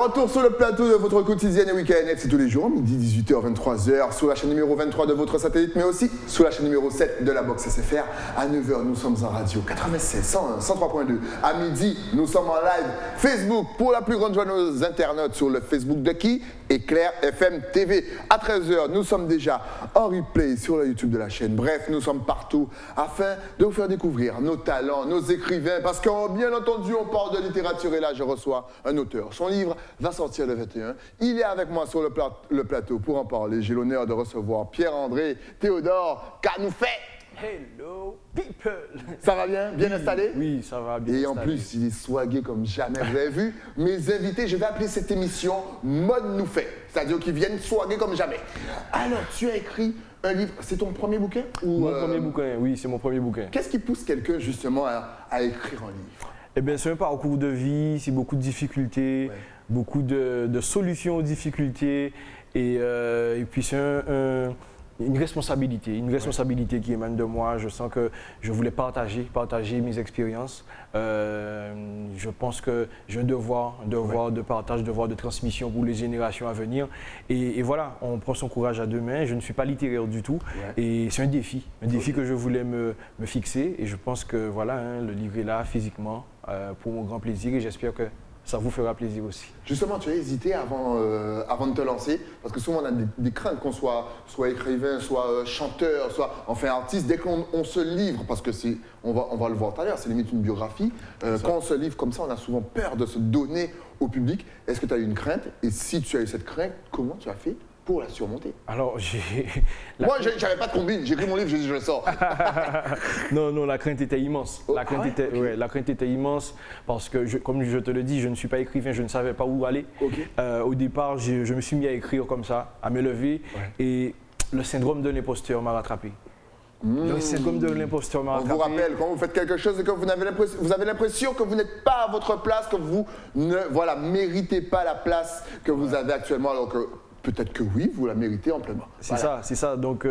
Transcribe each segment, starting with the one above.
retour sur le plateau de votre quotidienne et week-end, c'est tous les jours, midi 18h, 23h, sur la chaîne numéro 23 de votre satellite, mais aussi sur la chaîne numéro 7 de la box SFR. À 9h, nous sommes en radio 96, 101, 103.2. À midi, nous sommes en live Facebook pour la plus grande joie de nos internautes sur le Facebook de qui? Éclair FM TV. À 13h, nous sommes déjà en replay sur le YouTube de la chaîne. Bref, nous sommes partout afin de vous faire découvrir nos talents, nos écrivains, parce que bien entendu, on parle de littérature et là, je reçois un auteur. Son livre va sortir le 21. Il est avec moi sur le plateau pour en parler. J'ai l'honneur de recevoir Pierre-André Théodore Canoufet. Hello people. Ça va bien? Bien installé? Oui, ça va bien. Et en plus, il est swagué comme jamais. Vous avez vu, mes invités, je vais appeler cette émission Mode nous fait. C'est-à-dire qu'ils viennent swaguer comme jamais. Alors, tu as écrit un livre, c'est ton premier bouquin? Mon premier bouquin, oui, c'est mon premier bouquin. Qu'est-ce qui pousse quelqu'un justement à écrire un livre? Eh bien, c'est un parcours de vie, c'est beaucoup de difficultés, beaucoup de solutions aux difficultés. Et puis, c'est une responsabilité qui émane de moi. Je sens que je voulais partager mes expériences. Je pense que j'ai un devoir de partage, devoir de transmission pour les générations à venir. Et voilà, on prend son courage à deux mains. Je ne suis pas littéraire du tout. Et c'est un défi que je voulais me fixer. Et je pense que voilà, hein, le livre est là physiquement pour mon grand plaisir et j'espère que ça vous fera plaisir aussi. Justement, tu as hésité avant de te lancer, parce que souvent on a des craintes qu'on soit écrivain, soit chanteur, soit enfin artiste. Dès qu'on se livre, parce que on va le voir tout à l'heure, c'est limite une biographie. Quand on se livre comme ça, on a souvent peur de se donner au public. Est-ce que tu as eu une crainte? Et si tu as eu cette crainte, comment tu as fait pour la surmonter? Alors, Moi, j'avais pas de combine, j'ai écrit mon livre, je le sors. Non, la crainte était immense. La crainte était immense parce que, comme je te le dis, je ne suis pas écrivain, je ne savais pas où aller. Au départ, je me suis mis à écrire comme ça, à me lever, et le syndrome de l'imposteur m'a rattrapé. Le syndrome de l'imposteur m'a rattrapé. On vous rappelle, quand vous faites quelque chose et que vous avez l'impression que vous n'êtes pas à votre place, que vous ne méritez pas la place que vous avez actuellement, alors que peut-être que oui, vous la méritez amplement. C'est ça. Donc,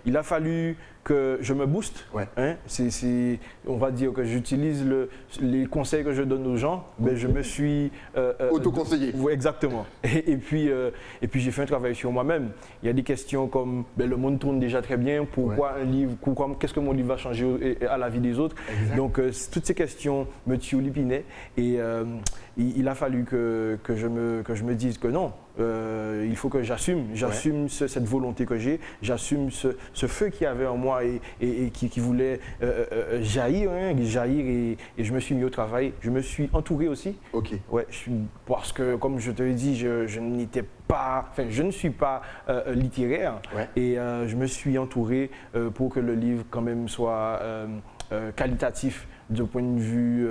il a fallu que je me booste. Hein. On va dire que j'utilise les conseils que je donne aux gens. Mais je me suis autoconseillé. Exactement. Et puis j'ai fait un travail sur moi-même. Il y a des questions comme le monde tourne déjà très bien. Pourquoi un livre? Qu'est-ce que mon livre va changer à la vie des autres? Donc, toutes ces questions me turlupinaient. Et il a fallu que je me dise que non. Il faut que j'assume cette volonté que j'ai, j'assume ce feu qu'il y avait en moi et qui voulait jaillir et je me suis mis au travail. Je me suis entouré aussi. Parce que comme je te l'ai dit, je ne suis pas littéraire et je me suis entouré pour que le livre quand même soit qualitatif du point de vue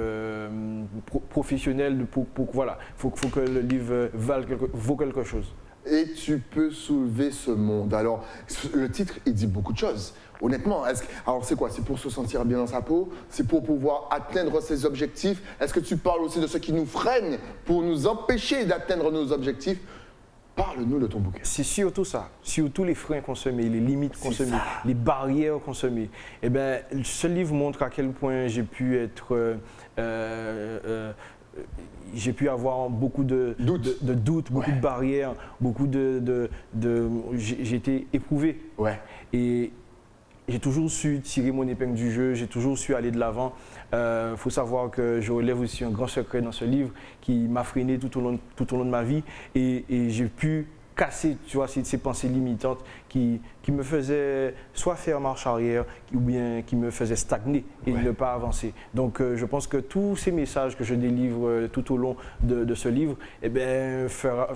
professionnel. Voilà, faut que le livre vaut quelque chose. Et tu peux soulever ce monde. Alors, le titre, il dit beaucoup de choses. Honnêtement, alors c'est quoi? C'est pour se sentir bien dans sa peau? C'est pour pouvoir atteindre ses objectifs? Est-ce que tu parles aussi de ce qui nous freine pour nous empêcher d'atteindre nos objectifs? Parle-nous de ton bouquin. C'est surtout ça, surtout les freins qu'on se met, les limites qu'on se met, les barrières qu'on se met. Eh bien, ce livre montre à quel point j'ai pu être... j'ai pu avoir beaucoup de doutes, beaucoup de barrières, beaucoup j'ai été éprouvé. Et j'ai toujours su tirer mon épingle du jeu, j'ai toujours su aller de l'avant. Faut savoir que je relève aussi un grand secret dans ce livre qui m'a freiné tout au long de ma vie et j'ai pu casser, tu vois, ces pensées limitantes qui me faisaient soit faire marche arrière ou bien qui me faisaient stagner et ne pas avancer. Donc je pense que tous ces messages que je délivre tout au long de ce livre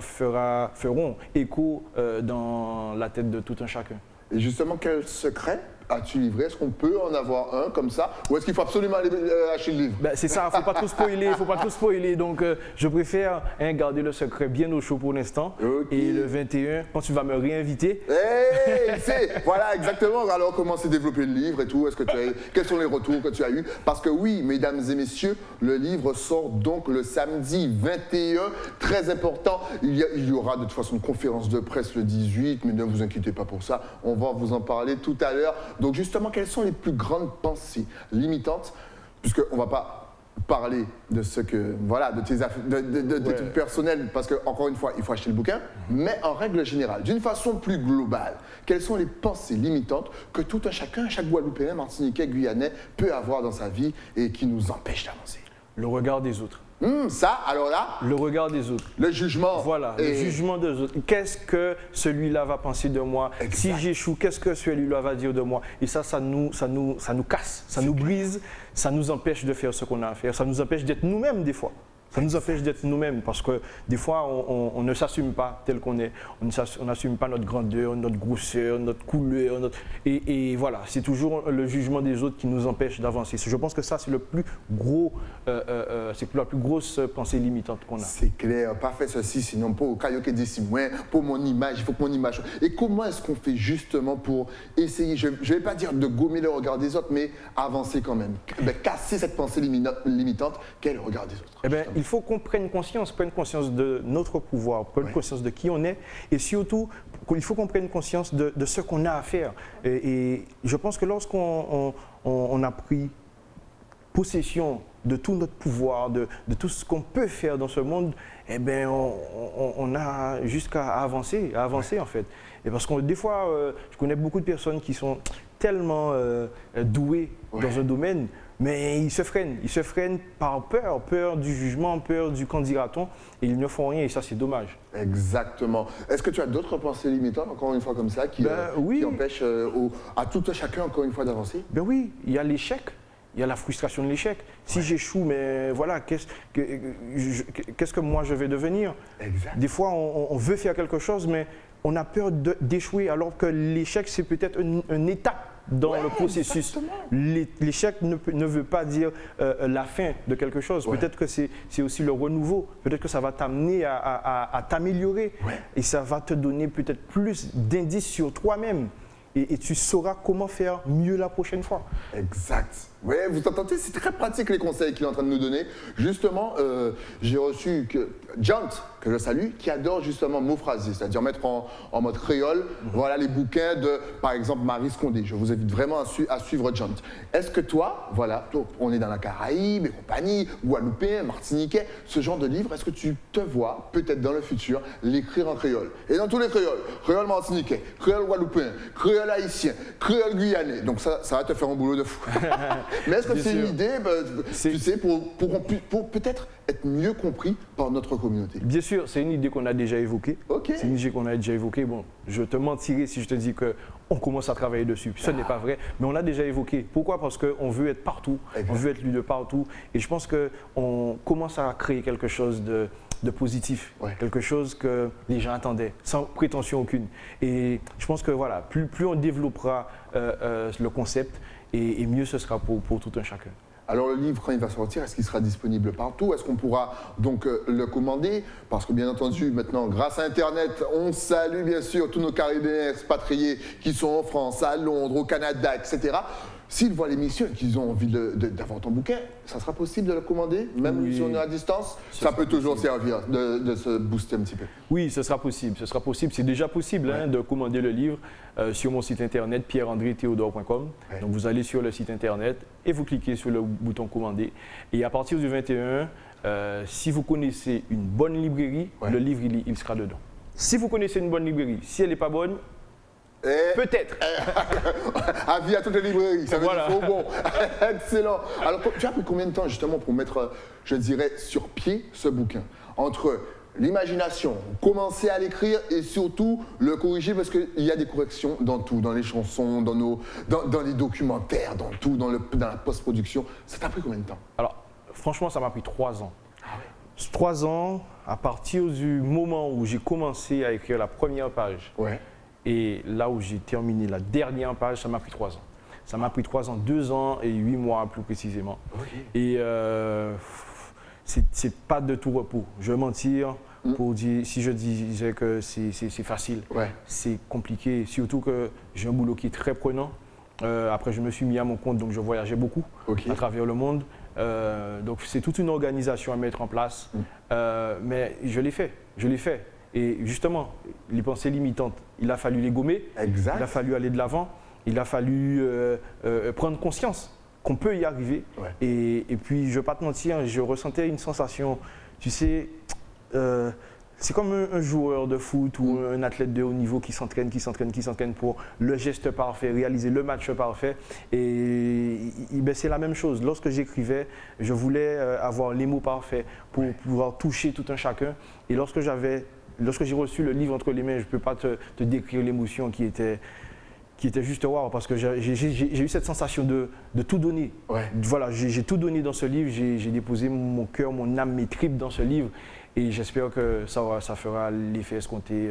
feront écho dans la tête de tout un chacun. Et justement, quel secret as-tu livré? Est-ce qu'on peut en avoir un comme ça? Ou est-ce qu'il faut absolument aller acheter le livre? C'est ça, il ne faut pas trop spoiler. Donc, je préfère garder le secret bien au chaud pour l'instant. Et le 21, quand tu vas me réinviter... Voilà, exactement. Alors, comment s'est développé le livre et tout? Quels sont les retours que tu as eus? Parce que oui, mesdames et messieurs, le livre sort donc le samedi 21. Très important. Il y aura de toute façon une conférence de presse le 18, mais ne vous inquiétez pas pour ça. On va vous en parler tout à l'heure. Donc justement, quelles sont les plus grandes pensées limitantes? Puisqu'on ne va pas parler de ce que, voilà, de tes affaires, de ton personnel, parce que encore une fois, il faut acheter le bouquin, mais en règle générale, d'une façon plus globale, quelles sont les pensées limitantes que tout un chacun, chaque Guadeloupéen, Martiniquais, Guyanais peut avoir dans sa vie et qui nous empêchent d'avancer? Le regard des autres. Ça, alors là, le regard des autres. Le jugement. Voilà, le jugement des autres. Qu'est-ce que celui-là va penser de moi? Exact. Si j'échoue, qu'est-ce que celui-là va dire de moi? Et ça nous casse, ça nous brise, ça nous empêche de faire ce qu'on a à faire, ça nous empêche d'être nous-mêmes des fois. Ça nous empêche d'être nous-mêmes parce que des fois, on ne s'assume pas tel qu'on est. On n'assume pas notre grandeur, notre grosseur, notre couleur. Et voilà, c'est toujours le jugement des autres qui nous empêche d'avancer. Je pense que ça, c'est le plus gros, c'est la plus grosse pensée limitante qu'on a. C'est clair, pas faire ceci, sinon pour Kayoke d'ici moins, pour mon image, il faut que mon image... Et comment est-ce qu'on fait justement pour essayer, je ne vais pas dire de gommer le regard des autres, mais avancer quand même, casser cette pensée limitante qu'est le regard des autres? Eh bien, il faut qu'on prenne conscience de notre pouvoir, prenne conscience de qui on est et surtout, il faut qu'on prenne conscience de ce qu'on a à faire. Et je pense que lorsqu'on a pris possession de tout notre pouvoir, de tout ce qu'on peut faire dans ce monde, eh bien, on a jusqu'à avancer en fait. Et parce que des fois, je connais beaucoup de personnes qui sont tellement douées dans un domaine, mais ils se freinent par peur du jugement, peur du qu'en dira-t-on, et ils ne font rien, et ça c'est dommage. Exactement. Est-ce que tu as d'autres pensées limitantes, encore une fois comme ça, qui empêchent à tout un chacun, encore une fois, d'avancer? Ben oui, il y a l'échec. Il y a la frustration de l'échec. Si j'échoue, mais voilà, qu'est-ce que moi je vais devenir? Exact. Des fois, on veut faire quelque chose, mais on a peur d'échouer, alors que l'échec, c'est peut-être une étape dans le processus. L'échec ne veut pas dire la fin de quelque chose. Peut-être que c'est aussi le renouveau. Peut-être que ça va t'amener à t'améliorer. Et ça va te donner peut-être plus d'indices sur toi-même. Et tu sauras comment faire mieux la prochaine fois. Exact. Oui, vous entendez, c'est très pratique les conseils qu'il est en train de nous donner. Justement, j'ai reçu Jant, que je salue, qui adore justement mophraser, c'est-à-dire mettre en mode créole, voilà les bouquins de, par exemple, Marie Scondé. Je vous invite vraiment à suivre Jant. Est-ce que toi, voilà, on est dans la Caraïbe et compagnie, Guadeloupéen, Martiniquais, ce genre de livre, est-ce que tu te vois peut-être dans le futur l'écrire en créole? Et dans tous les créoles, créole martiniquais, créole guadeloupéen, créole haïtien, créole guyanais. Donc ça va te faire un boulot de fou. Mais est-ce que c'est une idée, tu sais, pour peut-être être mieux compris par notre communauté? Bien sûr, c'est une idée qu'on a déjà évoquée. Okay. C'est une idée qu'on a déjà évoquée. Bon, je te mentirais si je te dis qu'on commence à travailler dessus. Ce n'est pas vrai, mais on l'a déjà évoqué. Pourquoi? Parce qu'on veut être partout, on veut être lu de partout. Et je pense qu'on commence à créer quelque chose de positif, quelque chose que les gens attendaient, sans prétention aucune. Et je pense que voilà, plus on développera le concept, et mieux ce sera pour tout un chacun. Alors le livre, quand il va sortir, est-ce qu'il sera disponible partout? Est-ce qu'on pourra donc le commander? Parce que bien entendu, maintenant, grâce à Internet, on salue bien sûr tous nos Caribéens expatriés qui sont en France, à Londres, au Canada, etc. S'ils voient l'émission et qu'ils ont envie d'avoir ton bouquin, ça sera possible de le commander, même si on est à distance? Ça peut toujours servir de se booster un petit peu. Oui, ce sera possible. Ce sera possible. C'est déjà possible de commander le livre sur mon site internet pierre-andré-théodore.com. Donc vous allez sur le site internet et vous cliquez sur le bouton commander. Et à partir du 21, si vous connaissez une bonne librairie, le livre il sera dedans. Si vous connaissez une bonne librairie, si elle n'est pas bonne, peut-être. Avis à toutes les librairies, ça veut dire qu'il faut bon. Excellent. Alors, tu as pris combien de temps justement pour mettre, je dirais, sur pied ce bouquin? Entre l'imagination, commencer à l'écrire et surtout le corriger, parce qu'il y a des corrections dans tout, dans les chansons, dans les documentaires, dans tout, dans la post-production. Ça t'a pris combien de temps? Alors, franchement, ça m'a pris 3 ans. 3 ans à partir du moment où j'ai commencé à écrire la première page. Et là où j'ai terminé la dernière page, ça m'a pris 3 ans. Ça m'a pris 3 ans, 2 ans et 8 mois plus précisément. Et c'est pas de tout repos. Je vais mentir pour dire, si je disais que c'est facile, c'est compliqué. Surtout que j'ai un boulot qui est très prenant. Après, je me suis mis à mon compte, donc je voyageais beaucoup à travers le monde. Donc c'est toute une organisation à mettre en place. Mais je l'ai fait. Et justement, les pensées limitantes, il a fallu les gommer, il a fallu aller de l'avant, il a fallu prendre conscience qu'on peut y arriver. Ouais. Et puis, je ne vais pas te mentir, je ressentais une sensation, tu sais, c'est comme un joueur de foot ou un athlète de haut niveau qui s'entraîne pour le geste parfait, réaliser le match parfait. Et ben, c'est la même chose. Lorsque j'écrivais, je voulais avoir les mots parfaits pour pouvoir toucher tout un chacun. Et lorsque j'ai reçu le livre entre les mains, je ne peux pas te décrire l'émotion qui était juste waouh, parce que j'ai eu cette sensation de tout donner. Ouais. Voilà, j'ai tout donné dans ce livre, j'ai déposé mon cœur, mon âme, mes tripes dans ce livre, et j'espère que ça fera l'effet escompté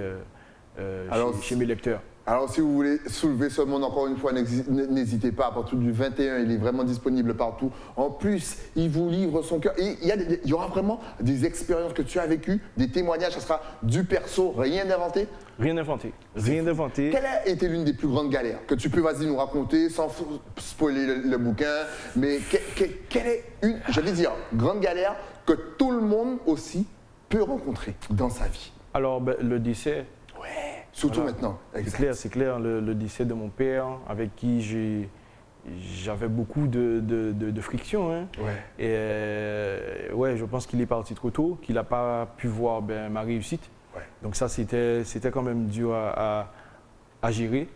chez mes lecteurs. Alors, si vous voulez soulever ce monde, encore une fois, n'hésitez pas. À partir du 21, il est vraiment disponible partout. En plus, il vous livre son cœur. Et il y aura vraiment des expériences que tu as vécues, des témoignages. Ça sera du perso, rien d'inventé. Rien d'inventé. Rien d'inventé. Quelle a été l'une des plus grandes galères que tu peux, vas-y, nous raconter sans spoiler le bouquin? Mais quelle est une, j'allais dire, grande galère que tout le monde aussi peut rencontrer dans sa vie? Alors, ben, le décès. Surtout Voilà. maintenant. C'est clair, le décès de mon père, avec qui j'avais beaucoup de friction. Hein. Ouais. Et ouais, je pense qu'il est parti trop tôt, qu'il n'a pas pu voir ma réussite. Ouais. Donc ça, c'était quand même dur à gérer.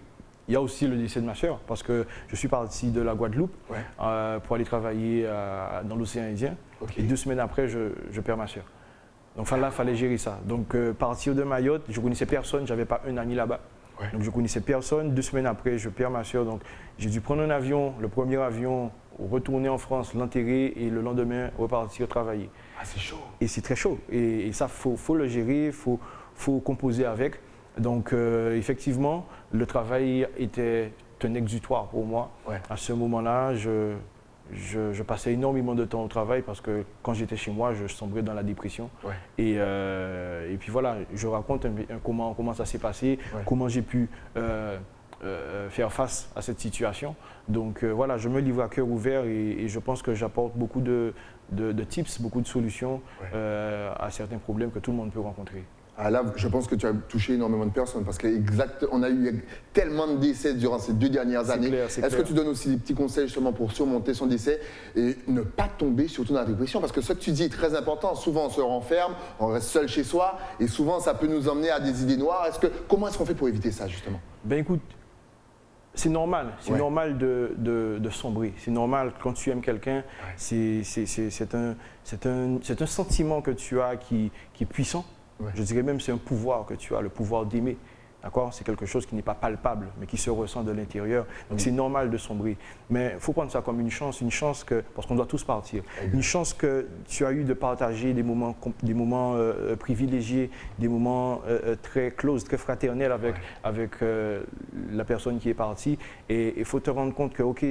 Il y a aussi le décès de ma sœur, parce que je suis parti de la Guadeloupe pour aller travailler dans l'océan Indien. Okay. Et 2 semaines après, je perds ma sœur. Donc là, il fallait gérer ça. Donc partir de Mayotte, je ne connaissais personne, je n'avais pas un ami là-bas. Ouais. Donc je ne connaissais personne. 2 semaines après, je perds ma sœur. Donc j'ai dû prendre un avion, le premier avion, retourner en France, l'enterrer et le lendemain repartir travailler. Ah, c'est chaud. Et c'est très chaud. Et ça, faut le gérer, faut composer avec. Donc effectivement, le travail était un exutoire pour moi. Ouais. À ce moment-là, je passais énormément de temps au travail parce que quand j'étais chez moi, je sombrais dans la dépression. Ouais. Et puis voilà, je raconte comment ça s'est passé, comment j'ai pu faire face à cette situation. Donc voilà, je me livre à cœur ouvert et je pense que j'apporte beaucoup de tips, beaucoup de solutions à certains problèmes que tout le monde peut rencontrer. Ah là, je pense que tu as touché énormément de personnes parce qu'on a eu tellement de décès durant ces 2 dernières années. Est-ce que tu donnes aussi des petits conseils justement pour surmonter son décès et ne pas tomber surtout dans la dépression? Parce que ce que tu dis est très important. Souvent, on se renferme, on reste seul chez soi et souvent, ça peut nous emmener à des idées noires. Comment est-ce qu'on fait pour éviter ça justement? Ben écoute, c'est normal. C'est normal de sombrer. C'est normal quand tu aimes quelqu'un. C'est un sentiment que tu as qui est puissant. Ouais. Je dirais même c'est un pouvoir que tu as, le pouvoir d'aimer. D'accord? C'est quelque chose qui n'est pas palpable, mais qui se ressent de l'intérieur. Donc c'est normal de sombrer. Mais il faut prendre ça comme une chance parce qu'on doit tous partir. Une chance que tu as eu de partager des moments privilégiés, des moments très close, très fraternels avec la personne qui est partie. Et il faut te rendre compte que, OK,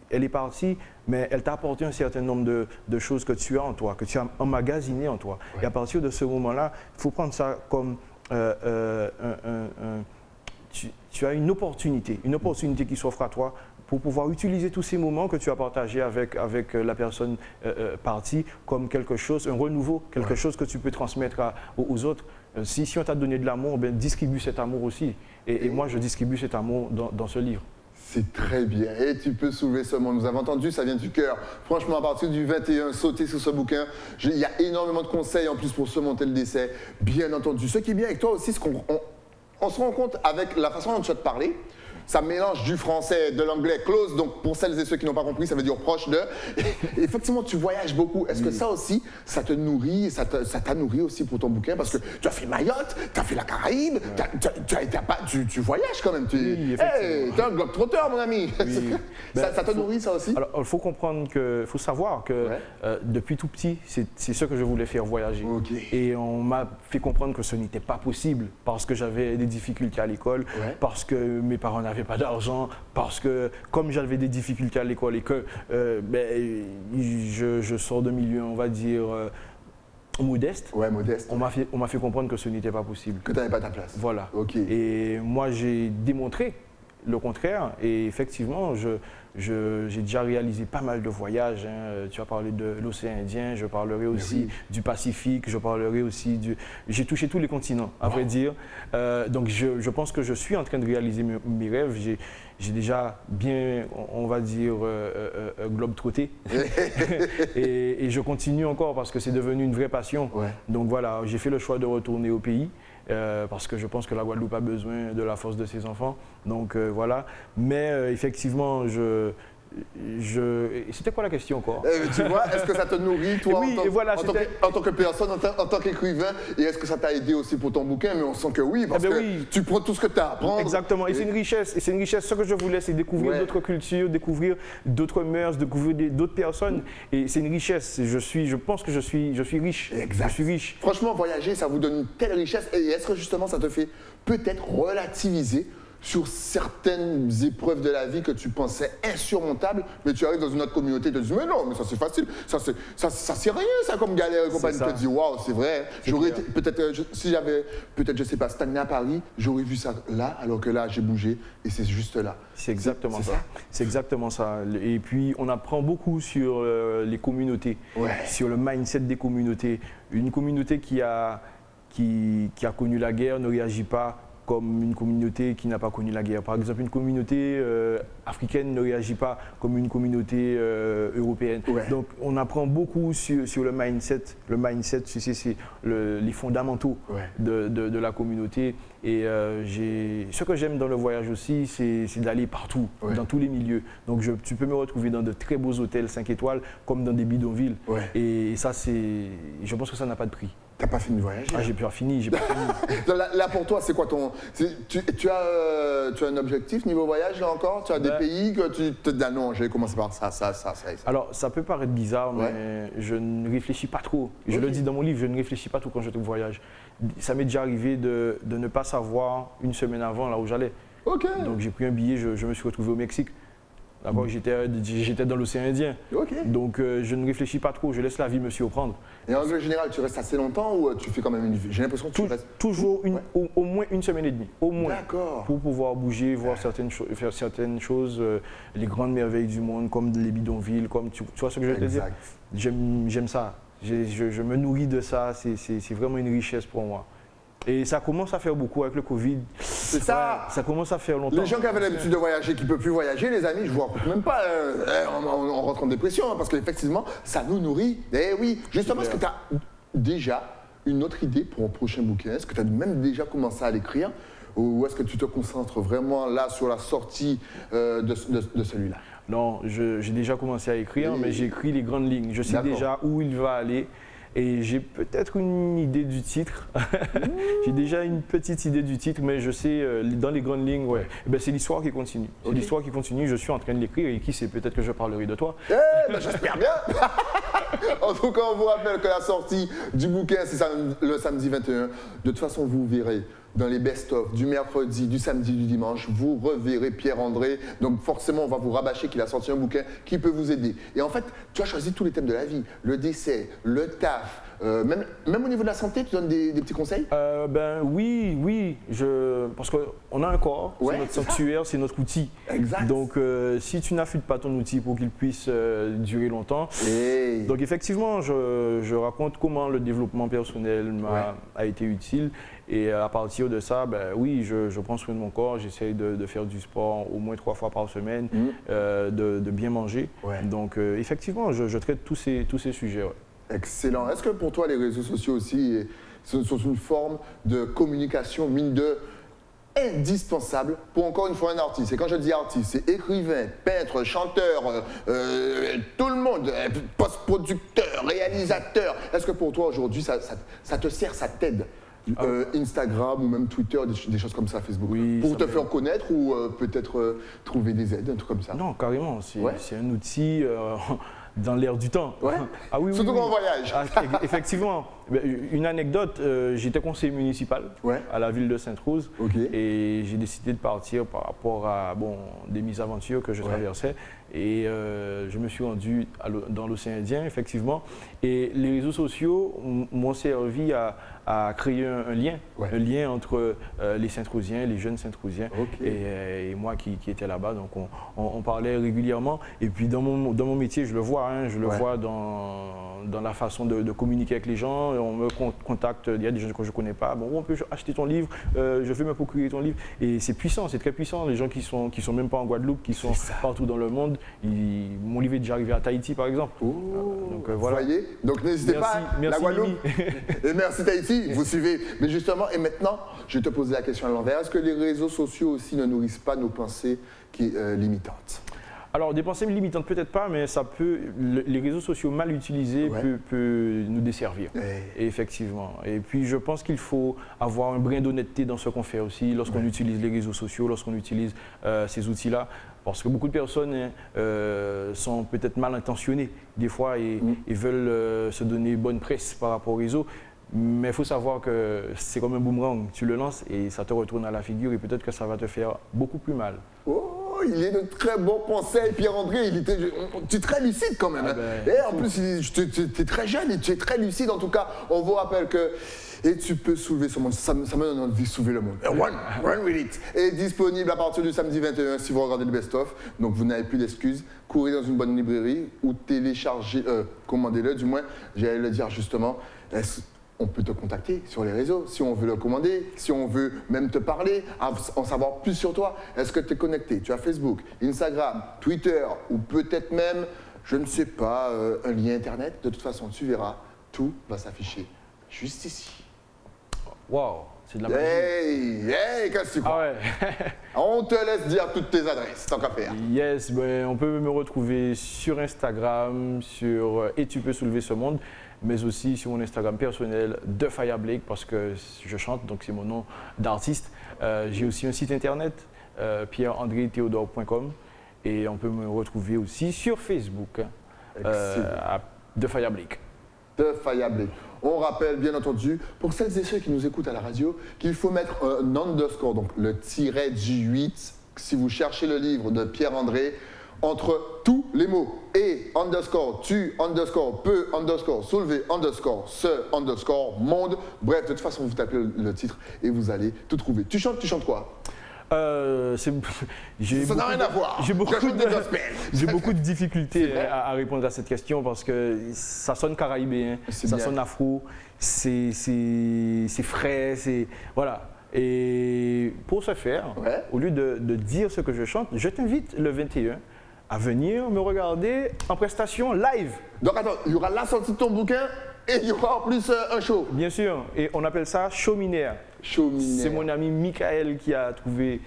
elle est partie, mais elle t'a apporté un certain nombre de choses que tu as en toi, que tu as emmagasinées en toi. Et à partir de ce moment-là, il faut prendre ça comme tu as une opportunité qui s'offre à toi pour pouvoir utiliser tous ces moments que tu as partagés avec la personne partie comme quelque chose, un renouveau, quelque chose que tu peux transmettre aux autres. Si on t'a donné de l'amour, ben, distribue cet amour aussi. Et moi, je distribue cet amour dans ce livre. C'est très bien. Et tu peux soulever ce monde. Nous avons entendu, ça vient du cœur. Franchement, à partir du 21, sautez sur ce bouquin. Il y a énormément de conseils en plus pour surmonter le décès. Bien entendu. Ce qui est bien avec toi aussi, c'est qu'on se rend compte avec la façon dont tu as parlé. Ça mélange du français, de l'anglais close. Donc, pour celles et ceux qui n'ont pas compris, ça veut dire proche de. Et effectivement, tu voyages beaucoup. Est-ce que ça aussi, ça te nourrit, ça t'a nourri aussi pour ton bouquin? Parce que tu as fait Mayotte, tu as fait la Caraïbe, tu voyages quand même. Tu es un globe-trotter, mon ami. Oui. Ça te nourrit, ça aussi? Alors, il faut comprendre il faut savoir que depuis tout petit, c'est ce que je voulais faire, voyager. Okay. Et on m'a fait comprendre que ce n'était pas possible parce que j'avais des difficultés à l'école, parce que mes parents n'avaient pas d'argent, parce que comme j'avais des difficultés à l'école et que je sors de milieu, on va dire, modeste. Ouais, modeste. On m'a fait comprendre que ce n'était pas possible. Que tu n'avais pas ta place. Voilà. Okay. Et moi, j'ai démontré le contraire. Et effectivement, j'ai déjà réalisé pas mal de voyages. Tu as parlé de l'océan Indien, je parlerai aussi du Pacifique, je parlerai aussi du... J'ai touché tous les continents, à vrai dire. Donc je pense que je suis en train de réaliser mes rêves. J'ai déjà bien, on va dire, globe-trotté. et je continue encore parce que c'est devenu une vraie passion. Donc voilà, j'ai fait le choix de retourner au pays. Parce que je pense que la Guadeloupe a besoin de la force de ses enfants. Donc voilà. Mais effectivement, c'était quoi la question encore? Tu vois, est-ce que ça te nourrit, toi, oui, en tant que personne, en tant qu'écrivain? Et est-ce que ça t'a aidé aussi pour ton bouquin? Mais on sent que oui, parce que tu prends tout ce que tu as à apprendre. Exactement, et c'est une richesse. Et c'est une richesse. Ce que je voulais, c'est découvrir d'autres cultures, découvrir d'autres mœurs, découvrir d'autres personnes. Et c'est une richesse. Je pense que je suis riche. Exact. Je suis riche. Franchement, voyager, ça vous donne une telle richesse. Et est-ce que justement, ça te fait peut-être relativiser sur certaines épreuves de la vie que tu pensais insurmontables, mais tu arrives dans une autre communauté et te dis mais non, mais ça c'est facile, ça c'est rien ça comme galère et compagnie. Tu te dis waouh, c'est vrai. J'aurais été peut-être si j'avais peut-être je sais pas stagné à Paris, j'aurais vu ça là, alors que là j'ai bougé et c'est juste là. C'est exactement ça. C'est exactement ça. Et puis on apprend beaucoup sur les communautés, sur le mindset des communautés. Une communauté qui a connu la guerre ne réagit pas comme une communauté qui n'a pas connu la guerre. Par exemple, une communauté africaine ne réagit pas comme une communauté européenne. Donc, on apprend beaucoup sur le mindset. Le mindset, c'est les fondamentaux de la communauté. Et ce que j'aime dans le voyage aussi, c'est d'aller partout, dans tous les milieux. Donc, tu peux me retrouver dans de très beaux hôtels 5 étoiles, comme dans des bidonvilles. Et ça, je pense que ça n'a pas de prix. T'as pas fini de voyager? Ah, j'ai pas fini. Là, pour toi, c'est quoi ton... Tu as un objectif niveau voyage, là encore? Tu as des pays que tu te dis, ah non, je vais commencer par ça. Alors, ça peut paraître bizarre, mais je ne réfléchis pas trop. Je le dis dans mon livre, je ne réfléchis pas trop quand je voyage. Ça m'est déjà arrivé de ne pas savoir une semaine avant là où j'allais. Donc, j'ai pris un billet, je me suis retrouvé au Mexique. D'abord, j'étais dans l'océan Indien. Donc, je ne réfléchis pas trop, je laisse la vie me surprendre. Et en règle générale, tu restes assez longtemps ou tu fais quand même une vie? J'ai l'impression que tu restes... Toujours au moins une semaine et demie, au moins. D'accord. Pour pouvoir bouger, voir faire certaines choses, les grandes merveilles du monde, comme les bidonvilles, comme tu vois ce que je veux te dire? J'aime ça. Je me nourris de ça, c'est vraiment une richesse pour moi. Et ça commence à faire beaucoup avec le Covid. C'est ça. Ça commence à faire longtemps. Les gens qui avaient l'habitude de voyager, qui ne peuvent plus voyager, les amis, je vous raconte même pas. On rentre en dépression parce qu'effectivement, ça nous nourrit. Eh oui, justement, est-ce que tu as déjà une autre idée pour un prochain bouquin? Est-ce que tu as même déjà commencé à l'écrire? Ou est-ce que tu te concentres vraiment là sur la sortie de celui-là? Non, j'ai déjà commencé à écrire, mais j'écris les grandes lignes. Je sais déjà où il va aller. Et j'ai peut-être une idée du titre. J'ai déjà une petite idée du titre, mais je sais, dans les grandes lignes, c'est l'histoire qui continue. C'est l'histoire qui continue, je suis en train de l'écrire et qui sait, peut-être que je parlerai de toi. J'espère bien. En tout cas, on vous rappelle que la sortie du bouquin, c'est le samedi 21. De toute façon, vous verrez dans les best-of du mercredi, du samedi, du dimanche, vous reverrez Pierre-André. Donc forcément, on va vous rabâcher qu'il a sorti un bouquin qui peut vous aider. Et en fait, tu as choisi tous les thèmes de la vie. Le décès, le taf, même au niveau de la santé, tu donnes des petits conseils? Oui. Parce qu'on a un corps, c'est notre sanctuaire, c'est notre outil. Exact. Donc si tu n'affûtes pas ton outil pour qu'il puisse durer longtemps. Donc effectivement, je raconte comment le développement personnel a été utile. Et à partir de ça, je prends soin de mon corps, j'essaye de faire du sport au moins 3 fois par semaine, de bien manger. Donc effectivement, je traite tous ces sujets. Excellent. Est-ce que pour toi, les réseaux sociaux aussi sont une forme de communication, mine de indispensable pour encore une fois un artiste? Et quand je dis artiste, c'est écrivain, peintre, chanteur, tout le monde, post-producteur, réalisateur. Est-ce que pour toi aujourd'hui, ça te sert, ça t'aide? Instagram ou même Twitter, des choses comme ça, Facebook, pour te faire connaître ou peut-être trouver des aides, un truc comme ça? Non, carrément, c'est un outil dans l'air du temps. Surtout quand on voyage. Effectivement. Une anecdote, j'étais conseiller municipal à la ville de Sainte-Rose et j'ai décidé de partir par rapport à des mésaventures que je traversais et je me suis rendu dans l'océan Indien, effectivement. Et les réseaux sociaux m'ont servi à à créer un lien, Ouais. un lien entre les Saint-Rosiens, les jeunes Saint-Rosiens Ok. et moi qui étais là-bas. Donc on parlait régulièrement. Et puis dans mon métier, je le vois, hein, je le Ouais. vois dans la façon de communiquer avec les gens. On me contacte, il y a des gens que je ne connais pas. Bon, on peut acheter ton livre, je vais me procurer ton livre. Et c'est puissant, c'est très puissant. Les gens qui sont même pas en Guadeloupe, qui sont partout dans le monde. Mon livre est déjà arrivé à Tahiti, par exemple. Donc voilà. Vous voyez? Donc n'hésitez pas, la merci, Guadeloupe. Mimi. Et merci Tahiti, vous suivez. Mais justement, et maintenant, je vais te poser la question à l'envers. Est-ce que les réseaux sociaux aussi ne nourrissent pas nos pensées limitantes? Alors, des pensées limitantes, peut-être pas, mais ça peut, les réseaux sociaux mal utilisés Ouais. peut nous desservir. Et- Effectivement. Et puis, je pense qu'il faut avoir un brin d'honnêteté dans ce qu'on fait aussi, lorsqu'on utilise les réseaux sociaux, lorsqu'on utilise ces outils-là. Parce que beaucoup de personnes sont peut-être mal intentionnées, des fois, et veulent se donner bonne presse par rapport aux réseaux. Mais il faut savoir que c'est comme un boomerang. Tu le lances et ça te retourne à la figure et peut-être que ça va te faire beaucoup plus mal. Oh, il est de très bons conseils, Pierre-André. Tu es très lucide quand même. Ah Hein. ben, Et en plus, tu es très jeune et tu es très lucide. En tout cas, on vous rappelle que. Et tu peux soulever ce monde. Ça me donne envie de soulever le monde. Run with it. Et disponible à partir du samedi 21 si vous regardez le best-of. Donc vous n'avez plus d'excuses. Courez dans une bonne librairie ou téléchargez, commandez-le du moins. J'allais le dire justement. On peut te contacter sur les réseaux si on veut le commander, si on veut même te parler, en savoir plus sur toi. Est-ce que tu es connecté? Tu as Facebook, Instagram, Twitter ou peut-être même, je ne sais pas, un lien Internet. De toute façon, tu verras, tout va s'afficher juste ici. Waouh, c'est de la magie. Hey, qu'est-ce que tu crois? Ah ouais. On te laisse dire toutes tes adresses, tant qu'à faire. Yes, ben, on peut me retrouver sur Instagram, et tu peux soulever ce monde, mais aussi sur mon Instagram personnel de Fire Blake parce que je chante, donc c'est mon nom d'artiste. J'ai aussi un site internet, pierre-andré-théodore.com, et on peut me retrouver aussi sur Facebook, de Fire Blake. De Fire Blake. On rappelle bien entendu, pour celles et ceux qui nous écoutent à la radio, qu'il faut mettre un underscore, donc le tiret du 8, si vous cherchez le livre de Pierre-André, entre tous les mots. Et underscore, tu, underscore, peux, underscore, soulever, underscore, ce, underscore, monde. Bref, de toute façon, vous tapez le titre et vous allez tout trouver. Tu chantes quoi? Ça n'a rien à voir. J'ai beaucoup, Je chante du gospel. j'ai beaucoup de difficultés C'est vrai. à répondre à cette question parce que ça sonne caraïbéen, C'est ça bien. sonne afro, c'est frais, voilà. Et pour ce faire, Ouais. au lieu de dire ce que je chante, je t'invite le 21 à venir me regarder en prestation live. Donc attends, il y aura la sortie de ton bouquin et il y aura en plus un show. Bien sûr, et on appelle ça show minaire. Show minaire. C'est mon ami Michael qui a trouvé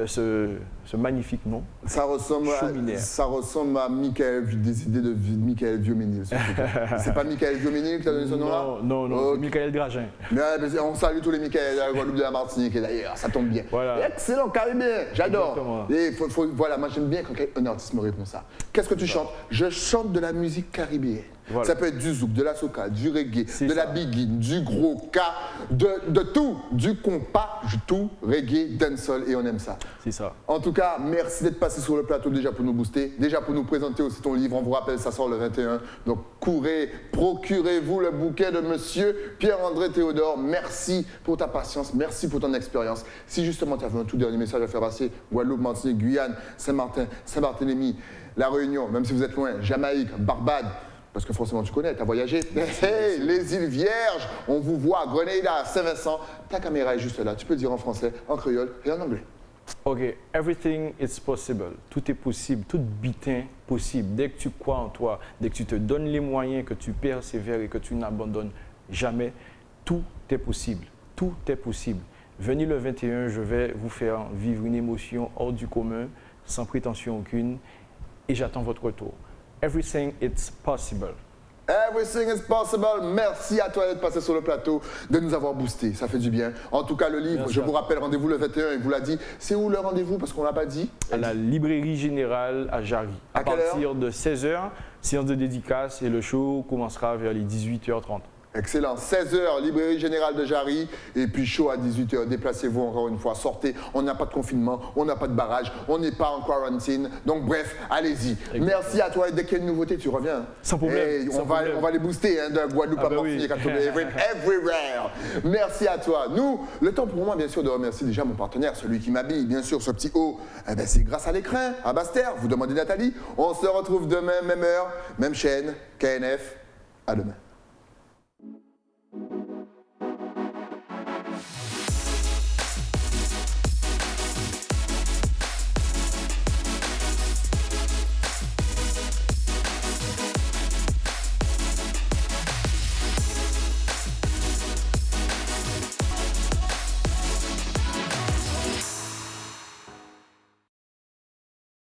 ce magnifique nom. Ça ressemble Chauminaire. ça ressemble à Michael, des idées de Michael Vioménil. C'est pas Michael Vioménil qui t'a donné ce nom-là? Non, Ok. c'est Michael Dragin. Mais on salue tous les Michael de la Guadeloupe, de la Martinique et d'ailleurs, ça tombe bien. Voilà. Excellent, caribéen, j'adore. Exactement. Et voilà, moi j'aime bien quand un artiste me répond ça. Qu'est-ce que tu chantes? Je chante de la musique caribéenne. Voilà. Ça peut être du zouk, de la soca, du reggae, C'est de la ça. biguine, du gros K, de tout, du compas, du tout, reggae, dancehall et on aime ça. C'est ça. En tout cas, merci d'être passé sur le plateau déjà pour nous booster, déjà pour nous présenter aussi ton livre. On vous rappelle, ça sort le 21. Donc courez, procurez-vous le bouquet de monsieur Pierre-André Théodore. Merci pour ta patience, merci pour ton expérience. Si justement tu avais un tout dernier message à faire passer, Guadeloupe, Martinique, Guyane, Saint-Martin, Saint-Barthélemy, La Réunion, même si vous êtes loin, Jamaïque, Barbade, parce que forcément tu connais, tu as voyagé. Hey, les îles Vierges, on vous voit, Grenada, Saint-Vincent. Ta caméra est juste là, tu peux dire en français, en créole et en anglais. Ok, everything is possible. Tout est possible, tout bitin possible. Dès que tu crois en toi, dès que tu te donnes les moyens, que tu persévères et que tu n'abandonnes jamais, tout est possible. Tout est possible. Venez le 21, je vais vous faire vivre une émotion hors du commun, sans prétention aucune, et j'attends votre retour. Everything is possible. Everything is possible. Merci à toi d'être passé sur le plateau, de nous avoir boosté. Ça fait du bien. En tout cas, le livre, Bien je sûr. vous rappelle, rendez-vous le 21, il vous l'a dit. C'est où le rendez-vous? Parce qu'on ne l'a pas dit. À la librairie générale à Jarry. À À quelle heure? partir de 16h, séance de dédicace et le show commencera vers les 18h30. Excellent. 16h, librairie générale de Jarry. Et puis show à 18h. Déplacez-vous encore une fois. Sortez. On n'a pas de confinement. On n'a pas de barrage. On n'est pas en quarantine. Donc bref, allez-y. Merci à toi. Et dès qu'il y a une nouveauté, tu reviens. Sans problème. Et sans on problème. va les booster de Guadeloupe à Martinique, à everywhere. Merci à toi. Nous, le temps pour moi, bien sûr, de remercier déjà mon partenaire, celui qui m'habille, bien sûr, ce petit haut. Eh ben, c'est grâce à l'écrin, à Bastère. Vous demandez Nathalie. On se retrouve demain, même heure, même chaîne, KNF. À demain.